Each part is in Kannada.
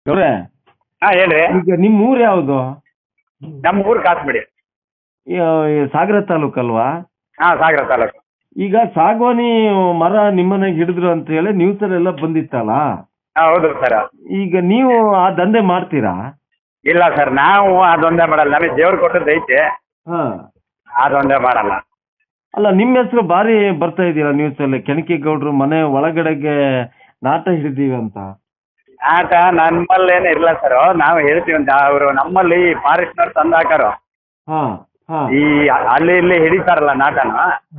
ಗೌಡ್ರೆ, ಹಾ ಹೇಳ್ರಿ. ಈಗ ನಿಮ್ಮ ಊರು ಯಾವುದು? ನಮ್ಮ ಊರು ಕಾಸ್ಬಿಡಿ. ಸಾಗರ ತಾಲೂಕಲ್ವಾ? ಹಾ, ಸಾಗರ ತಾಲೂಕು. ಈಗ ಸಾಗವಾನಿ ಮರ ನಿಮ್ಮನೆಗೆ ಹಿಡಿದ್ರು ಅಂತ ಹೇಳಿ ನ್ಯೂಸಲ್ಲೆಲ್ಲ ಬಂದಿತ್ತಲ್ಲ. ಹಾ, ಹೌದು ಸರ್. ಈಗ ನೀವು ಆ ದಂಧೆ ಮಾಡ್ತೀರಾ? ಇಲ್ಲ ಸರ್, ನಾವು ಅದೊಂದೇ ಮಾಡಲ್ಲ. ನಮಗೆ ದೇವ್ರು ಕೊಟ್ಟದ್ದು ಐತೆ, ಹಾ. ಅದೊಂದೇ ಮಾಡಲ್ಲ. ಅಲ್ಲ, ನಿಮ್ಮ ಹೆಸರು ಬಾರಿ ಬರ್ತಾ ಇದೆಯಲ್ಲ ನ್ಯೂಸಲ್ಲಿ, ಕೆಣಕೇಗೌಡರು ಮನೆ ಒಳಗಡೆಗೆ ನಾಟ ಹಿಡಿದೀವಿ ಅಂತ. ಆಟ ನಮ್ಮಲ್ಲೇನು ಇಲ್ಲ ಸರ್. ನಾವು ಹೇಳ್ತೀವಿ ಅಂತ ಅವರು ನಮ್ಮಲ್ಲಿ ಫಾರೆಸ್ಟ್ನವ್ರು ತಂದು ಹಾಕಾರು. ಹಾ ಹಾ ಈ ಅಲ್ಲಿ ಇಲ್ಲಿ ಹಿಡಿತಾರಲ್ಲ ನಾಟನ,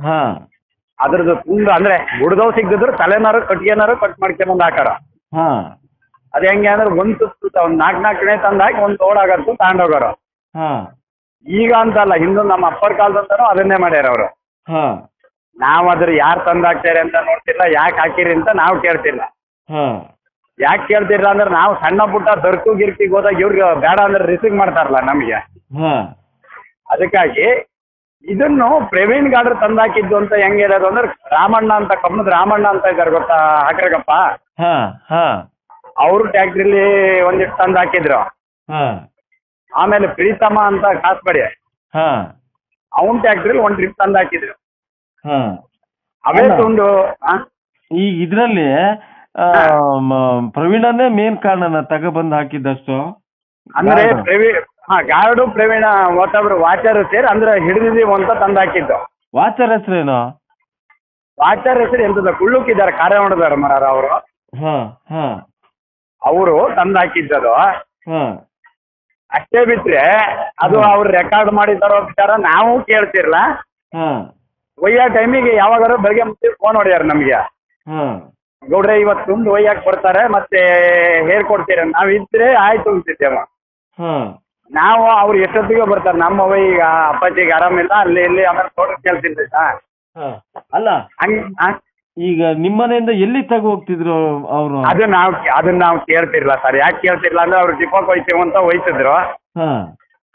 ಹಾ ಅದ್ರದ್ದು ತುಂಡು ಅಂದ್ರೆ ಹುಡ್ದವ್ ಸಿಗದಿದ್ರು ತಲೆನಾರು ಕಟ್ಗೆನಾರು ಕಟ್ ಮಾಡ್ಕೊಂಬಂದು ಹಾಕಾರ. ಹಾ ಅದು ಹೆಂಗೆ ಅಂದ್ರೆ ಒಂದು ನಾಲ್ಕು ತಂದು ಹಾಕಿ ಒಂದು ತೋಡಾಗತ್ತು ತಗೊಂಡೋಗೋರು. ಹಾ ಈಗ ಅಂತಲ್ಲ, ಹಿಂದೂ ನಮ್ಮ ಅಪ್ಪರ ಕಾಲದಂತಾನು ಅದನ್ನೇ ಮಾಡ್ಯಾರ ಅವರು. ಹಾ ನಾವು ಅದ್ರ ಯಾರು ತಂದು ಹಾಕ್ತಾರೆ ಅಂತ ನೋಡ್ತಿಲ್ಲ, ಯಾಕೆ ಹಾಕಿರಿ ಅಂತ ನಾವು ಕೇಳ್ತಿಲ್ಲ. ಹಾ ಯಾಕೆ ಕೇಳ್ತಿಲ್ಲ ಅಂದ್ರೆ ನಾವು ಸಣ್ಣ ಪುಟ್ಟ ದರ್ಕು ಗಿರ್ಕಿಗೆ ಹೋದಾಗ ಇವ್ರಿಗೆ ಬೇಡ ಅಂದ್ರೆ ರಿಸೀವ್ ಮಾಡ್ತಾರಲ್ಲ ನಮಗೆ. ಹಾ ಅದಕ್ಕಾಗಿ ಇದನ್ನು ಪ್ರವೀಣ್ ಗಾಡ್ರು ತಂದಾಕಿದ್ದು ಅಂತ ಹೆಂಗೆ ಹೇಳೋದು ಅಂದ್ರೆ, ರಾಮಣ್ಣ ಅಂತ ಕಬ್ಬಣದ ರಾಮಣ್ಣ ಅಂತ ಇದ್ದಾರೆ ಗೊತ್ತಾ, ಹಾಕ್ರಗಪ್ಪ. ಹಾ ಹಾ ಅವರು ಟ್ಯಾಕ್ಟ್ರಿಲಿ ಒಂದಿಷ್ಟು ತಂದು ಹಾಕಿದ್ರು. ಹಾ ಆಮೇಲೆ ಪ್ರೀತಮ್ಮ ಅಂತ ಕಾಸ್ಬಡಿ, ಹಾ ಅವನ್ ಟ್ಯಾಕ್ಟ್ರಿಲಿ ಒಂದು ಟ್ರಿಪ್ ತಂದು ಹಾಕಿದ್ರು. ಹಾ ಅವೇ ತುಂಡು. ಈಗ ಇದ್ರಲ್ಲಿ ಪ್ರವೀಣನೇ ಮೇನ್ ಕಾರಣನ ತಗೊಬಂದು ಹಾಕಿದ್ದಷ್ಟು ಅಂದ್ರೆ ಗಾರ್ಡು ಪ್ರವೀಣ ಮತ್ತೊಬ್ರು ವಾಚರ್ ಸೇರಿ ಅಂದ್ರೆ ಹಿಡಿದಿದ್ದೀವಿ ಅಂತ ತಂದು ಹಾಕಿದ್ದು. ವಾಚರ್ ಹೆಸರೇನು? ವಾಚರ್ ಹೆಸರು ಎಂತದ ಕುಳ್ಳುಕಿದ್ದಾರೆ, ಕಾರ್ಯ ಮಾಡಿದಾರೆ ಮರಾರ ಅವರು. ಹಾ ಹಾ ಅವರು ತಂದು ಹಾಕಿದ್ದದು ಹಾ ಅಷ್ಟೇ. ಬಿಟ್ರೆ ಅದು ಅವ್ರು ರೆಕಾರ್ಡ್ ಮಾಡಿದಾರೋ ವಿಚಾರ ನಾವು ಕೇಳ್ತಿರ್ಲ. ಹಾ ಒಯ್ಯೋ ಟೈಮಿಗೆ ಯಾವಾಗಾರು ಬೆಳಗ್ಗೆ ಮುಂಚೆ ಫೋನ್ ಹೊಡ್ಯಾರ ನಮ್ಗೆ, ಹಾ ಗೌಡ್ರೆ ಇವತ್ತು ತುಂಬ ಒಯ್ಯಾಕೆ ಬರ್ತಾರೆ ಮತ್ತೆ ಹೇರ್ ಕೊಡ್ತೀರ. ನಾವು ಇದ್ರೆ ಆಯ್ತು ಅಂತಿದ್ದೇವ. ಹಾ ನಾವು ಅವ್ರು ಎಷ್ಟೊತ್ತಿಗೆ ಬರ್ತಾರೆ. ನಮ್ಮವ ಈಗ ಅಪ್ಪಾಜಿಗೆ ಆರಾಮಿಲ್ಲ, ಅಲ್ಲಿ ಇಲ್ಲಿ ಆಮೇಲೆ ತೋಟಕ್ಕೆ ಕೇಳ್ತಿದ್ದೆ ಸರ್. ಹಾ ಅಲ್ಲ, ಹಂಗೆ ಈಗ ನಿಮ್ಮನೆಯಿಂದ ಎಲ್ಲಿ ತಗೋ ಹೋಗ್ತಿದ್ರು ಅವರು? ಅದನ್ನ ನಾವು ಕೇಳ್ತಿರ್ಲ ಸರ್. ಯಾಕೆ ಕೇಳ್ತಿರ್ಲ ಅಂದ್ರೆ ಅವ್ರು ಡಿಪೋಕ್ ಹೋಯ್ತೀವಿ ಅಂತ ಹೋಯ್ತಿದ್ರು. ಹಾ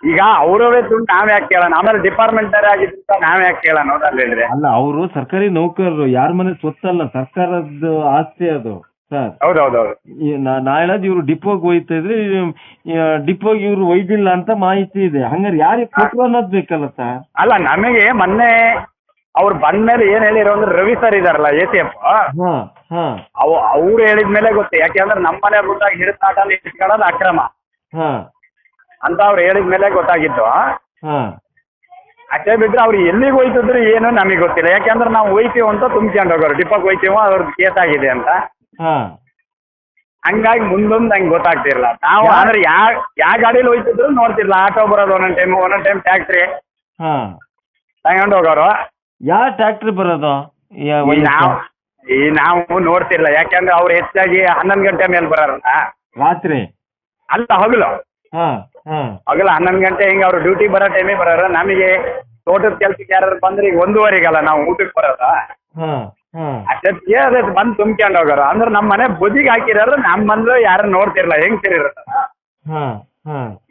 ಈಗ ಅವರವೇ ದುಡ್ಡು ನಾವ್ ಯಾಕೆ ಕೇಳೋಣ, ಆಮೇಲೆ ಡಿಪಾರ್ಟ್ಮೆಂಟ್ ಆಗಿದ್ದ ನಾವ್ ಯಾಕೆ ಕೇಳೋಣ ಅಂತ ಹೇಳಿದ್ರೆ. ಅಲ್ಲ, ಅವರು ಸರ್ಕಾರಿ ನೌಕರರು, ಯಾರ ಮನೆ ಸ್ವತ್ತಲ್ಲ, ಸರ್ಕಾರದ ಆಸ್ತಿ ಅದು ಸರ್. ಹೌದೌದೌದು. ನಾ ಹೇಳೋದು ಇವ್ರು ಡಿಪೋಗೆ ಹೋಯ್ತಾ ಇದ್ರೆ ಡಿಪೋಗೆ ಇವ್ರು ಒಯ್ದಿಲ್ಲ ಅಂತ ಮಾಹಿತಿ ಇದೆ. ಹಂಗಾರೆ ಯಾರಿಗೆ ಕೊಟ್ಟರು ಅನ್ನೋದು ಬೇಕಲ್ಲ ಸರ್. ಅಲ್ಲ, ನಮಗೆ ಮೊನ್ನೆ ಅವ್ರು ಬಂದ್ಮೇಲೆ ಏನ್ ಹೇಳಿರೋ ಅಂದ್ರೆ ರವಿ ಸರ್ ಇದಾರಲ್ಲ ACF, ಅವ್ರು ಹೇಳಿದ್ಮೇಲೆ ಗೊತ್ತು. ಯಾಕೆಂದ್ರೆ ನಮ್ಮನೆ ಬಿಟ್ಟಾಗ ಹಿಡಿದಾಟ ಇಟ್ಕೊಳ್ಳೋದು ಅಕ್ರಮ ಅಂತ ಅವ್ರು ಹೇಳಿದ್ಮೇಲೆ ಗೊತ್ತಾಗಿತ್ತು. ಅಷ್ಟೇ ಬಿಟ್ರೆ ಅವ್ರು ಎಲ್ಲಿಗೆ ಹೋಯ್ತಿದ್ರು ಏನು ನಮಗೆ ಗೊತ್ತಿಲ್ಲ. ಯಾಕೆಂದ್ರೆ ನಾವು ಹೋಯ್ತೀವಿ ಅಂತ ತುಂಬ್ಕೊಂಡು ಹೋಗೋರು, ಡಿಪೋಗೆ ಹೋಯ್ತೀವೋ ಅವ್ರದ್ದು ಕೇಸ್ ಆಗಿದೆ ಅಂತ. ಹಂಗಾಗಿ ಮುಂದೊಂದು ನಂಗೆ ಗೊತ್ತಾಗ್ತಿರ್ಲ. ನಾವು ಅಂದ್ರೆ ಯಾವ ಗಾಡೀಲಿ ಹೋಯ್ತಿದ್ರು ನೋಡ್ತಿರ್ಲ. ಆಟೋ ಬರೋದು ಒಂದೊಂದು ಟೈಮ್ ಟ್ಯಾಕ್ಟ್ರಿ ತಗೊಂಡು ಹೋಗೋರು. ಯಾವ ಟ್ಯಾಕ್ಟ್ರಿ ಬರೋದು ನಾವು ನೋಡ್ತಿರ್ಲ. ಯಾಕೆಂದ್ರೆ ಅವ್ರು ಹೆಚ್ಚಾಗಿ 11 ಗಂಟೆ ಮೇಲೆ ಬರೋರಲ್ಲ. ರಾತ್ರಿ ಅಲ್ಲ, ಹಗಲು 11 ಗಂಟೆ ಹಿಂಗೆ ಅವ್ರು ಡ್ಯೂಟಿ ಬರೋ ಟೈಮಿಗೆ ಬರೋರು. ನಮಗೆ ತೋಟದ ಕೆಲ್ಸಕ್ಕೆ ಯಾರು ಬಂದ್ರೆ ಈಗ 1:15ಗಲ್ಲ ನಾವು ಊಟಕ್ಕೆ ಬರೋದ. ಅಷ್ಟೊತ್ತಿಗೆ ಅದೇ ಬಂದು ತುಂಬ್ಕೊಂಡು ಹೋಗೋರು. ಅಂದ್ರೆ ನಮ್ಮ ಮನೆ ಬುದಿಗೆ ಹಾಕಿರೋರು ನಮ್ಮ ಬಂದ್ರು ಯಾರು ನೋಡ್ತಿರ್ಲ, ಹೆಂಗ್ ಸೇರಿರೋದು.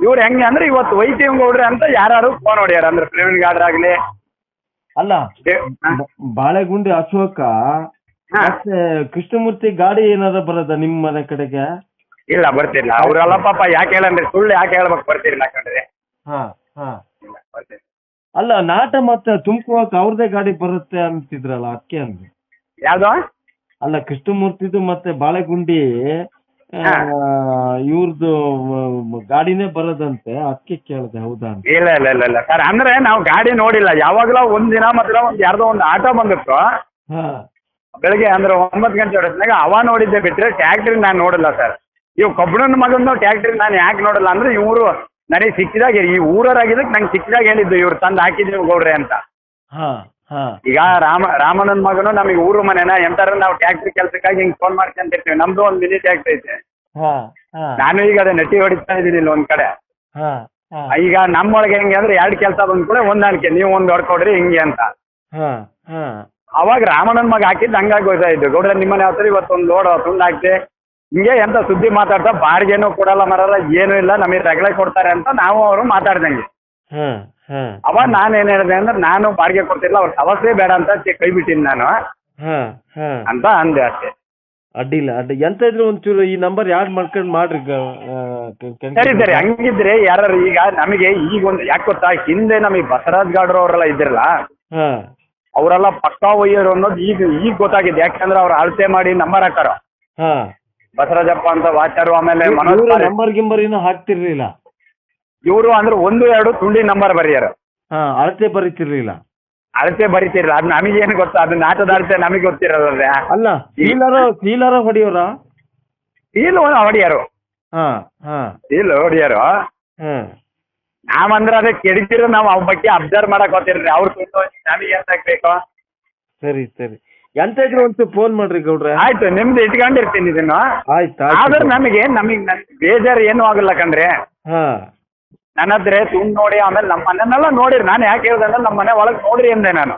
ಇವ್ರು ಹೆಂಗೆ ಅಂದ್ರೆ ಇವತ್ತು ಒಯ್ತೀವಿ ಗೌಡ್ರಿ ಅಂತ ಯಾರು ಫೋನ್ ಹೊಡ್ಯಾರ. ಅಂದ್ರೆ ಪ್ರವೀಣ್ ಗಾಡ್ರಾಗ್ಲಿ. ಅಲ್ಲ, ಬಾಳೆಗುಂಡಿ ಅಶೋಕ ಮತ್ತೆ ಕೃಷ್ಣಮೂರ್ತಿ ಗಾಡಿ ಏನಾರ ಬರೋದ ನಿಮ್ಮ ಮನೆ ಕಡೆಗೆ? ಇಲ್ಲ, ಬರ್ತಿರ್ಲ. ಅವ್ರೆಲ್ಲ ಪಾಪ ಯಾಕೆ ಹೇಳನ್ರಿ, ಸುಳ್ಳು ಯಾಕೆ ಹೇಳ್ಬೇಕು, ಬರ್ತಿರ್ಲ ಕಣ್ರಿ. ಅಲ್ಲ, ನಾಟ ಮತ್ತೆ ತುಂಬ್ಕೋಕ್ ಅವ್ರದೇ ಗಾಡಿ ಬರುತ್ತೆ ಅಂತಿದ್ರಲ್ಲ, ಅದಕ್ಕೆ ಅಂದ್ರೆ ಯಾವ್ದು? ಅಲ್ಲ, ಕೃಷ್ಣಮೂರ್ತಿದು ಮತ್ತೆ ಬಾಳೆಗುಂಡಿ ಇವ್ರದ್ದು ಗಾಡಿನೇ ಬರೋದಂತೆ, ಅದಕ್ಕೆ ಕೇಳಿದೆ. ಹೌದಾ? ಇಲ್ಲ ಇಲ್ಲ ಇಲ್ಲ ಇಲ್ಲ ಸರ್. ಅಂದ್ರೆ ನಾವು ಗಾಡಿ ನೋಡಿಲ್ಲ. ಯಾವಾಗಲೂ ಒಂದಿನ ಮಾತ್ರ ಯಾರ್ದೋ ಒಂದು ಆಟೋ ಬಂದಿತ್ತು ಬೆಳಗ್ಗೆ, ಅಂದ್ರೆ 9 ಗಂಟೆ ಹೊಡೆದ್ನಾಗ ಅವ ನೋಡಿದ್ದೆ. ಬಿಟ್ರೆ ಟ್ಯಾಕ್ಟ್ರಿ ನಾನು ನೋಡಿಲ್ಲ ಸರ್. ಇವ್ ಕಬ್ಬಣನ ಮಗನ ಟ್ಯಾಕ್ಟ್ರಿ ನಾನು ಯಾಕೆ ನೋಡಲ್ಲ ಅಂದ್ರೆ, ಇವರು ನನಗೆ ಸಿಕ್ಕಿದಾಗ ಈ ಊರವರಾಗಿದ್ದಕ್ಕೆ ನಂಗೆ ಸಿಕ್ಕಿದಾಗ ಹೇಳಿದ್ದು ಇವ್ರು ತಂದು ಹಾಕಿದ್ದೀವಿ ಗೌಡ್ರೆ ಅಂತ. ಈಗ ರಾಮಣ್ಣನ ಮಗನು ನಮಗೆ ಊರು ಮನೆನ ಎಂತಾರ ನಾವು ಟ್ಯಾಕ್ಟ್ರಿ ಕೆಲ್ಸಕ್ಕಾಗಿ ಹಿಂಗ್ ಫೋನ್ ಮಾಡ್ಕೊಂತಿರ್ತೀವಿ. ನಮ್ದು ಒಂದು ಮಿನಿ ಟ್ಯಾಕ್ಟ್ರಿ ಐತೆ. ನಾನು ಈಗ ಅದೇ ನಟಿ ಹೊಡಿತಾ ಇದ್ದೀನಿ ಇಲ್ಲಿ ಒಂದ್ ಕಡೆ. ಈಗ ನಮ್ಮೊಳಗೆ ಹೆಂಗೆ ಅಂದ್ರೆ 2 ಕೆಲಸ ಬಂದ್ ಕೂಡ ಹೊಂದಾಣಿಕೆ, ನೀವು ಒಂದು ಹೊಡ್ಕೊಡ್ರಿ ಹಿಂಗೆ ಅಂತ. ಅವಾಗ ರಾಮಣ್ಣನ ಮಗ ಹಾಕಿದ್ದು ಹಂಗಾಗಿ ಗೊತ್ತಾಯ್ತು. ಗೌಡ್ರೆ ನಿಮ್ಮನೆ ಯಾವ ಇವತ್ತೊಂದು ಲೋಡ್ ತುಂಡು ಹಾಕ್ತೆ ಹಿಂಗೆ ಎಂತ ಸುದ್ದಿ ಮಾತಾಡ್ತಾ, ಬಾಡಿಗೆನೂ ಕೊಡಲ್ಲ ಮರಲ್ಲ, ಏನೂ ಇಲ್ಲ, ನಮಗೆ ರಗಳೆ ಕೊಡ್ತಾರೆ ಅಂತ ನಾವು ಅವರು ಮಾತಾಡ್ದಂಗೆ. ಅವಾಗ ನಾನೇನ್ ಹೇಳಿದೆ ಅಂದ್ರೆ, ನಾನು ಬಾಡಿಗೆ ಕೊಡ್ತಿಲ್ಲ, ಅವ್ರ ಸಮಸ್ಯೆ ಬೇಡ ಅಂತ ಕೈ ಬಿಟ್ಟಿನಿ ನಾನು ಅಂತ ಅಂದೆ ಅಷ್ಟೇ. ಅಡ್ಡಿಲ್ಲ ಎಂತ ಇದ್ರು ಒಂಚೂರು ಈ ನಂಬರ್ ಯಾಡ್ ಮಾಡ್ಕೊಂಡ್ ಮಾಡ್ರಿ ಸರಿ ಸರಿ, ಹಂಗಿದ್ರೆ ಯಾರು ಈಗ ನಮಗೆ ಈಗ ಒಂದು ಯಾಕೆ ಗೊತ್ತಾ, ಹಿಂದೆ ನಮಗೆ ಬಸವರಾಜ್ ಗಾಡ್ರು ಅವರೆಲ್ಲ ಇದ್ರಲ್ಲ, ಹಾ ಅವರೆಲ್ಲ ಪಕ್ಕಾ ಒಯ್ಯೋರು ಅನ್ನೋದು ಈಗ ಗೊತ್ತಾಗಿದೆ. ಯಾಕಂದ್ರೆ ಅವ್ರು ಅಳತೆ ಮಾಡಿ ನಂಬರ್ ಹಾಕಾರ, ಹಾ ಬಸವರಾಜಪ್ಪ ಅಂತ ವಾಚಾರು, ಆಮೇಲೆ ಮನೋಜ್ ನಂಬರ್ ಗಿಂಬರ್ ಇನ್ನೂ ಹಾಕ್ತಿರ್ಲಿಲ್ಲ ಇವರು, ಅಂದ್ರೆ 1-2 ತುಂಡಿ ನಂಬರ್ ಬರೆಯಾರ. ಹಾ ಅಳತೆ ಬರೀತಿರ್ಲಿಲ್ಲ, ಅಳತೆ ಬರಿತಿರಲ್ಲ, ಅದು ನಮಗೇನು ಗೊತ್ತಾ, ಅದು ನಾಟದ ಅಳತೆ ನಮಗೆ ಗೊತ್ತಿರಲ್ಲ. ಅಲ್ಲ ಸೀಲರ ಹೊಡಿಯೋರ ಸೀಲು ಹೊಡಿಯಾರು, ಹಾ ಹಾ ಸೀಲು ಹೊಡಿಯಾರು. ನಾವಂದ್ರೆ ಅದೇ ಕೆಡಿಸಿರೋ ನಾವು ಅವ್ ಬಗ್ಗೆ ಅಬ್ಸರ್ವ್ ಮಾಡಕ್ ಹೋಗ್ತಿರ್ರಿ, ಅವ್ರು ತುಂಬ ನಮಗೆ ಎಂತ ಬೇಕು. ಸರಿ ಸರಿ, ಎಂತ ಇದ್ರು ಒಂಚೂರು ಫೋನ್ ಮಾಡ್ರಿ ಗೌಡ್ರೆ. ಆಯ್ತು, ನಿಮ್ದು ಇಟ್ಕೊಂಡಿರ್ತೀನಿ ಇದನ್ನು. ಆದ್ರೆ ನಮಗೆ ಬೇಜಾರು ಏನು ಆಗಲ್ಲ ಕಣ್ರಿ. ಹಾ ನನ್ನ ಹತ್ರ ಸುಮ್ ನೋಡಿ, ಆಮೇಲೆ ನಮ್ಮ ಮನೆಯನ್ನೆಲ್ಲ ನೋಡಿರಿ. ನಾನು ಯಾಕೆ ಹೇಳ್ದೆ ಅಂದ್ರೆ ನಮ್ಮ ಮನೆ ಒಳಗೆ ನೋಡ್ರಿ ಅಂದೆ ನಾನು.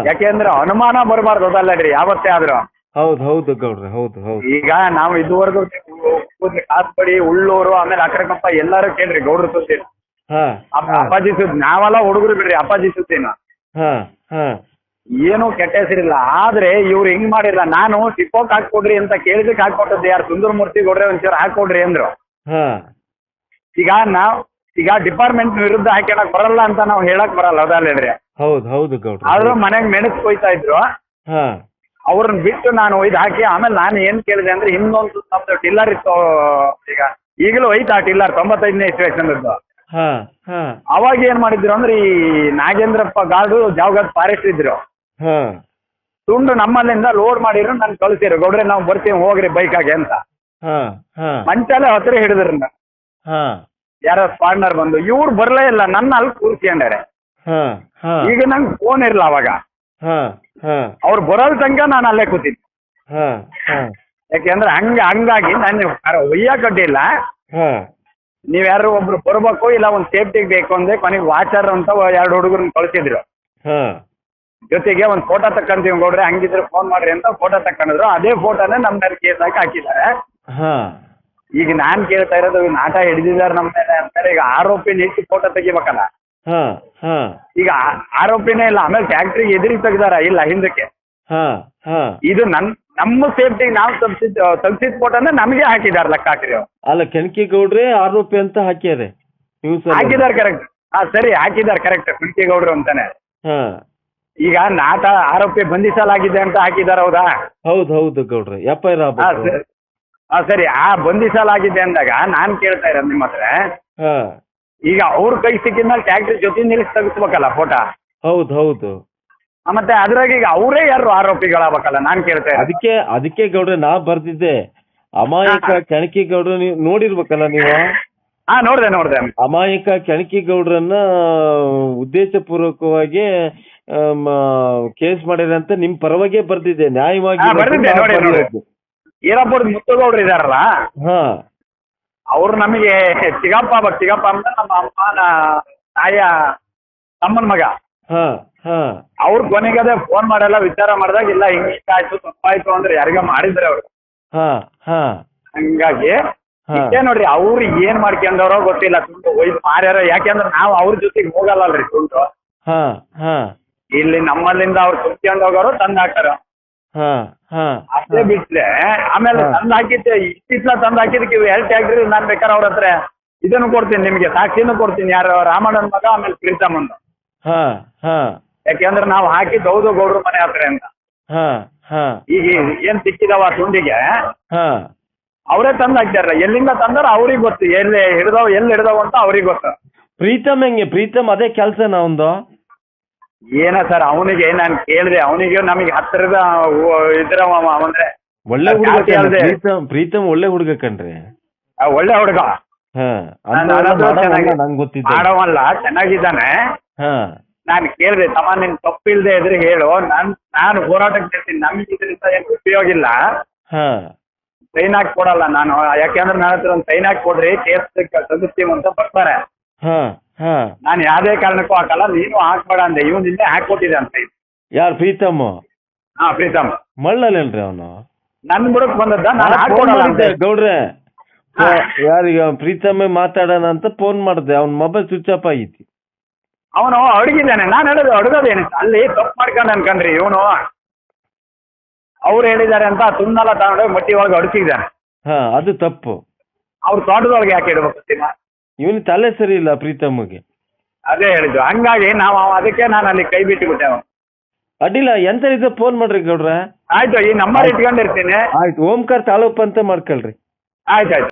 ಯಾಕೆಂದ್ರೆ ಅನುಮಾನ ಬರಬಾರ್ದು, ಅದಲ್ಲಡ್ರಿ ಯಾವತ್ತೇ ಆದ್ರೂ. ಹೌದು ಗೌಡ್ರೆ, ಹೌದು. ಈಗ ನಾವು ಇದುವರೆಗೂ ಕಾಸ್ಪಡಿ, ಉಳ್ಳೂರು, ಆಮೇಲೆ ಅಕ್ರಕಪ್ಪ ಎಲ್ಲಾರು ಕೇಳ್ರಿ ಗೌಡ್ರ ಸುದ್ದಿ, ಅಪ್ಪಾಜಿ ಸುದ್ದಿ. ನಾವೆಲ್ಲ ಹುಡುಗರು ಬಿಡ್ರಿ ಅಪ್ಪಾಜಿ ಸುದ್ದಿನ. ಏನು ಕೆಟ್ಟ ಹೆಸರಿಲ್ಲ. ಆದ್ರೆ ಇವ್ರು ಹಿಂಗ್ ಮಾಡಿಲ್ಲ. ನಾನು ಟಿಪ್ಪೋಕ್ ಹಾಕೊಡ್ರಿ ಅಂತ ಕೇಳಿದಕ್ಕೆ ಹಾಕೊಟ್ಟದ್ದು ಯಾರು, ಸುಂದರಮೂರ್ತಿ ಗೌಡ್ರೆ ಒಂಚೂರು ಹಾಕೊಡ್ರಿ ಅಂದ್ರು. ಈಗ ಡಿಪಾರ್ಟ್ಮೆಂಟ್ ವಿರುದ್ಧ ಹಾಕ್ಯಾಕ್ ಬರಲ್ಲ ಅಂತ ನಾವು ಹೇಳಕ್ ಬರಲ್ಲ, ಹೌದಲ್ರಿ? ಹೌದು ಗೌಡ್ರೆ. ಆದ್ರೂ ಮನೆಗ್ ಮೆಣಸು ಕೊಯ್ತಾ ಇದ್ರು, ಅವ್ರನ್ನ ಬಿಟ್ಟು ನಾನು ಒಯ್ದು ಹಾಕಿ. ಆಮೇಲೆ ನಾನು ಏನ್ ಕೇಳಿದೆ ಅಂದ್ರೆ, ಇನ್ನೊಂದು ನಮ್ದು ಟಿಲ್ಲರ್ ಇತ್ತು, ಈಗಲೂ ಒಯ್ತಾ ಟಿಲ್ಲರ್ 95ನೇ ಇಸ್ವೇಷನ್ದು. ಅವಾಗ ಏನ್ ಮಾಡಿದ್ರು ಅಂದ್ರೆ, ಈ ನಾಗೇಂದ್ರಪ್ಪ ಗಾಡು ಜಾವಗದ್ ಫಾರೆಸ್ಟ್ ಇದ್ರು, ತುಂಡು ನಮ್ಮಲ್ಲಿಂದ ಲೋಡ್ ಮಾಡಿದ್ರು, ನನ್ ಕಳ್ಸಿರು, ಗೌಡ್ರೆ ನಾವು ಬರ್ತೀವಿ ಹೋಗ್ರಿ ಬೈಕಾಗೆ ಅಂತ. ಮಂಚಾಲೆ ಹತ್ರ ಹಿಡಿದ್ರು, ಯಾರೋ ಸ್ಪಾಡ್ನರ್ ಬಂದು. ಇವ್ರು ಬರ್ಲೇ ಇಲ್ಲ, ನನ್ನ ಅಲ್ಲಿ ಕೂರ್ಸ್ಕೊಂಡಾರೆ. ಈಗ ನಂಗೆ ಫೋನ್ ಇರಲ್ಲ ಅವಾಗ, ಅವ್ರು ಬರೋಲ್ ತನಕ ನಾನು ಅಲ್ಲೇ ಕೂತಿದ್ದೆ. ಯಾಕೆಂದ್ರೆ ಹಂಗಾಗಿ ನಾನು ಒಯ್ಯಕ್ ಅಡ್ಡಿಲ್ಲ, ನೀವ್ಯಾರು ಒಬ್ರು ಬರ್ಬೇಕು, ಇಲ್ಲ ಒಂದ್ ಸೇಫ್ಟಿಗೆ ಬೇಕು ಅಂದ್ರೆ ಕೊನೆಗೆ ವಾಚರ್ ಅಂತ 2 ಹುಡುಗರನ್ನ ಕಳ್ಸಿದ್ರು. ಜೊತೆಗೆ ಒಂದ್ ಫೋಟೋ ತಕ್ಕಂತೀವಿ ಗೌಡ್ರೆ, ಹಂಗಿದ್ರೆ ಫೋನ್ ಮಾಡ್ರಿ ಅಂತ ಫೋಟೋ ತಕ್ಕೊಂಡಿದ್ರು. ಅದೇ ಫೋಟೋನೇ ನಮ್ಮ ಮೇಲೆ ಕೇಸ್ ಹಾಕಿದ್ದಾರೆ. ಈಗ ನಾನ್ ಕೇಳ್ತಾ ಇರೋದು, ನಾಟ ಹಿಡಿದಿದ್ದಾರೆ ನಮ್ಮ ಮೇಲೆ ಅಂತಾರೆ. ಈಗ ಆರೋಪಿನ ಹೆಚ್ಚು ಫೋಟೋ ತೆಗಿಬೇಕಲ್ಲ, ಈಗ ಆರೋಪಿನೇ ಇಲ್ಲ. ಆಮೇಲೆ ಫ್ಯಾಕ್ಟ್ರಿಗೆ ಎದುರಿಗೆ ತೆಗ್ದಾರ, ಇಲ್ಲ ಹಿಂದಕ್ಕೆ. ಇದು ನಮ್ಮ ಸೇಫ್ಟಿಗೆ ನಾವು ತಗ್ಸಿದ ಫೋಟೋನ ನಮಗೆ ಹಾಕಿದಾರೆ, ಲೆಕ್ಕ ಹಾಕಿರಿ. ಅಲ್ಲ, ಕೆಣಕೇಗೌಡ್ರೆ ಆರೋಪಿ ಅಂತ ಹಾಕಿದಾರೆ, ಕರೆಕ್ಟ್. ಸರಿ, ಹಾಕಿದಾರೆ ಕರೆಕ್ಟ್, ಕೆಣಕೇಗೌಡ್ರು ಅಂತಾನೆ. ಈಗ ನಾಟ ಆರೋಪಿ ಬಂಧಿಸಲಾಗಿದೆ ಅಂತ ಹಾಕಿದಾರ, ಹೌದಾ? ಹೌದು ಗೌಡ್ರೆ, ಸರಿ. ಆ ಬಂಧಿಸಲಾಗಿದೆ ಅಂದಾಗ ನಾನ್ ಕೇಳ್ತಾ ಇರೋದು ನಿಮ್ಮ ಹತ್ರ, ಈಗ ಅವ್ರ ಕೈ ಸಿಕ್ಕಿದ್ಮೇಲೆ ಟ್ಯಾಕ್ಟ್ರಿ ಜೊತೆ ನಿಲ್ಲಿಸಿ ತೆಗಿಸ್ಬೇಕಲ್ಲ ಫೋಟೋ. ಹೌದು. ಮತ್ತೆ ಅದ್ರಾಗ ಈಗ ಅವರೇ ಯಾರು ಆರೋಪಿಗಳಾಗಬೇಕಲ್ಲ, ನಾನ್ ಕೇಳ್ತಾ ಇರೋದು. ಅದಕ್ಕೆ ಗೌಡ್ರೆ ನಾ ಬರ್ದಿದ್ದೆ, ಅಮಾಯಕ ಕೆಣಕೇಗೌಡ್ರ ನೀವು ನೋಡಿರ್ಬೇಕಲ್ಲ ನೀವು. ನೋಡ್ದೆ. ಅಮಾಯಕ ಕೆಣಕೇಗೌಡ್ರನ್ನ ಉದ್ದೇಶಪೂರ್ವಕವಾಗಿ ಕೇಸ್ ಮಾಡಿದ್ರೆ ಅಂತ ನಿಮ್ ಪರವಾಗೇ ಬರ್ದಿದ್ದೆ, ನ್ಯಾಯವಾಗಿ. ಈರಪ್ಪವ್ರ ಮುತ್ತುಗೌಡ್ರು ಇದಾರಲ್ಲ, ಅವ್ರು ನಮಗೆ ಚಿಗಪ್ಪ ಅಂದ್ರೆ ನಮ್ಮ ಅಮ್ಮನ ತಾಯ ತಮ್ಮನ ಮಗ. ಅವ್ರ ಕೊನೆಗದೆ ಫೋನ್ ಮಾಡಲ್ಲ, ವಿಚಾರ ಮಾಡಿದಾಗ ಇಲ್ಲ ಹಿಂಗಾಯ್ತು ತಪ್ಪಾಯ್ತು ಅಂದ್ರೆ ಯಾರಿಗ ಮಾಡಿದ್ರೆ ಅವ್ರು. ಹಂಗಾಗಿ ನೋಡ್ರಿ, ಅವ್ರು ಏನ್ ಮಾಡ್ಕೊಂಡವ್ರೋ ಗೊತ್ತಿಲ್ಲ, ತುಂಡು ಒಯ್ದು ಮಾರ್ಯಾರ. ಯಾಕೆಂದ್ರೆ ನಾವು ಅವ್ರ ಜೊತೆಗೆ ಹೋಗಲ್ಲಲ್ರಿ ತುಂಡು. ಇಲ್ಲಿ ನಮ್ಮಲ್ಲಿಂದ ಅವ್ರು ತುಂಬ್ಕೊಂಡ್ ಹೋಗೋರು ತಂದ್ ಹಾಕಾರ, ಅಷ್ಟೇ ಬಿಟ್ರೆ. ಆಮೇಲೆ ತಂದ್ ಹಾಕಿದ್ದೆ, ಇತ್ತಿತ್ಲ ತಂದ್ ಹಾಕಿದಕ್ಕೆ 2 ಟ್ಯಾಕ್ಟ್ರಿ ನಾನ್ ಬೇಕಾದ್ರೆ ಅವ್ರ ಹತ್ರ ಇದನ್ನು ಕೊಡ್ತೀನಿ, ನಿಮ್ಗೆ ಸಾಕ್ಷಿನೂ ಕೊಡ್ತೀನಿ. ಯಾರು ರಾಮಣ್ಣನ ಮಗ, ಆಮೇಲೆ ಪ್ರೀತಮ್ಮಂದು. ಯಾಕೆಂದ್ರೆ ನಾವು ಹಾಕಿದ್ದು ಹೌದು ಗೌಡ್ರು ಮನೆ ಹತ್ರ ಅಂತ. ಈಗ ಏನ್ ಸಿಕ್ಕಿದಾವ ತುಂಡಿಗೆ ಅವರೇ ತಂದ್ ಹಾಕ್ತಾರ. ಎಲ್ಲಿಂದ ತಂದಾರ ಅವ್ರಿಗೆ ಗೊತ್ತು, ಎಲ್ಲಿ ಹಿಡ್ದಾವ ಅಂತ ಅವ್ರಿಗೆ ಗೊತ್ತು. ಪ್ರೀತಮ್ ಹೆಂಗೆ? ಪ್ರೀತಮ್ ಅದೇ ಕೆಲ್ಸನ ಅವಂದು? ಏನ ಸರ್, ಅವನಿಗೆ ನಾನು ಕೇಳಿದೆ, ಅವನಿಗೆ ನಮಗೆ ಹತ್ತಿರದ ಇದ್ರ ಅಂದ್ರೆ ಒಳ್ಳೆ ಹುಡುಗ. ಪ್ರೀತಮ್ ಒಳ್ಳೆ ಹುಡುಗ ಕಣ್ರಿ, ಒಳ್ಳೆ ಹುಡುಗ. ಮಾಡವಲ್ಲ, ಚೆನ್ನಾಗಿದ್ದಾನೆ. ನಾನು ಕೇಳಿದೆ, ತಮ್ಮ ನಿನ್ ತಪ್ಪಿಲ್ದೆ ಇದ್ರೆ ಹೇಳು, ನಾನು ಹೋರಾಟಕ್ಕೆ ಹೇಳ್ತೀನಿ, ನಮ್ಗೆ ಇದರಿಂದ ಏನು ಉಪಯೋಗ ಇಲ್ಲ. ಸೈನ್ ಹಾಕಿ ಕೊಡಲ್ಲ ನಾನು, ಯಾಕೆಂದ್ರೆ ನನ್ನ ಹತ್ರ ಒಂದು ಸೈನ್ ಹಾಕಿ ಕೊಡ್ರಿ, ಕೇಸ್ ತೆಗಿಸ್ತೀವಿ ಅಂತ ಬರ್ತಾರೆ. ನಾನು ಯಾವ್ದೇ ಕಾರಣಕ್ಕೂ ಹಾಕಲ್ಲ, ನೀನು ಹಾಕ್ಬೇಡ ಅಂದೆ. ಇವ್ ನಿನ್ನೆ ಹಾಕೊಟ್ಟಿದೆ ಅಂತ. ಯಾರು? ಪ್ರೀತಮ್? ಪ್ರೀತಮ್ ಮಳ್ಳಲ್ಲೇನ್ರಿ ಅವನು? ನನ್ ಬುಡಕ್ ಬಂದದ್ದ, ನಾನು ಹಾಕೊಡಲ್ಲ ಗೌಡ್ರೆ. ಯಾರೀಗ ಪ್ರೀತಮ್ಮೆ ಮಾತಾಡೋಣ ಅಂತ ಫೋನ್ ಮಾಡಿದೆ, ಅವ್ನ ಮೊಬೈಲ್ ಸ್ವಿಚ್ ಆಫ್ ಆಗೈತಿ. ಅವನು ಅಡುಗಿದ್ದಾನೆ. ನಾನು ಹೇಳೋದು ಅಡುಗೋದೇನು ಅಲ್ಲಿ ತಪ್ಪು ಮಾಡ್ಕೊಂಡು ಅನ್ಕಂಡ್ರಿ ಇವನು. ಅವ್ರು ಹೇಳಿದ್ದಾರೆ ಅಂತ ತುಂಡೆಲ್ಲ ತಗೊಂಡೋಗಿ ಮಟ್ಟಿ ಒಳಗೆ ಅಡಚಿದ್ದಾನೆ. ಹಾ ಅದು ತಪ್ಪು. ಅವ್ರು ತೋಟದೊಳಗೆ ಯಾಕೆ ಇಡ್ಬೇಕು? ಇವನು ತಲೆ ಸರಿ ಇಲ್ಲ ಪ್ರೀತಮ್ಮಗೆ. ಅದೇ ಹೇಳಿದ್ದು. ಹಂಗಾಗಿ ಅದಕ್ಕೆ ನಾನು ಅಲ್ಲಿ ಕೈ ಬಿಟ್ಟುಬಿಟ್ಟೆ. ಅಡ್ಡಿಲ್ಲ, ಎಂತ ಇದ್ರೆ ಫೋನ್ ಮಾಡ್ರಿ ಗೌಡ್ರ. ಆಯ್ತು, ಈ ನಂಬರ್ ಇಟ್ಕೊಂಡಿರ್ತೀನಿ. ಆಯ್ತು, ಓಂಕಾರ್ ತಾಲೂಕು ಅಂತ ಮಾಡ್ಕೊಳ್ರಿ. ಆಯ್ತಾಯ್ತು.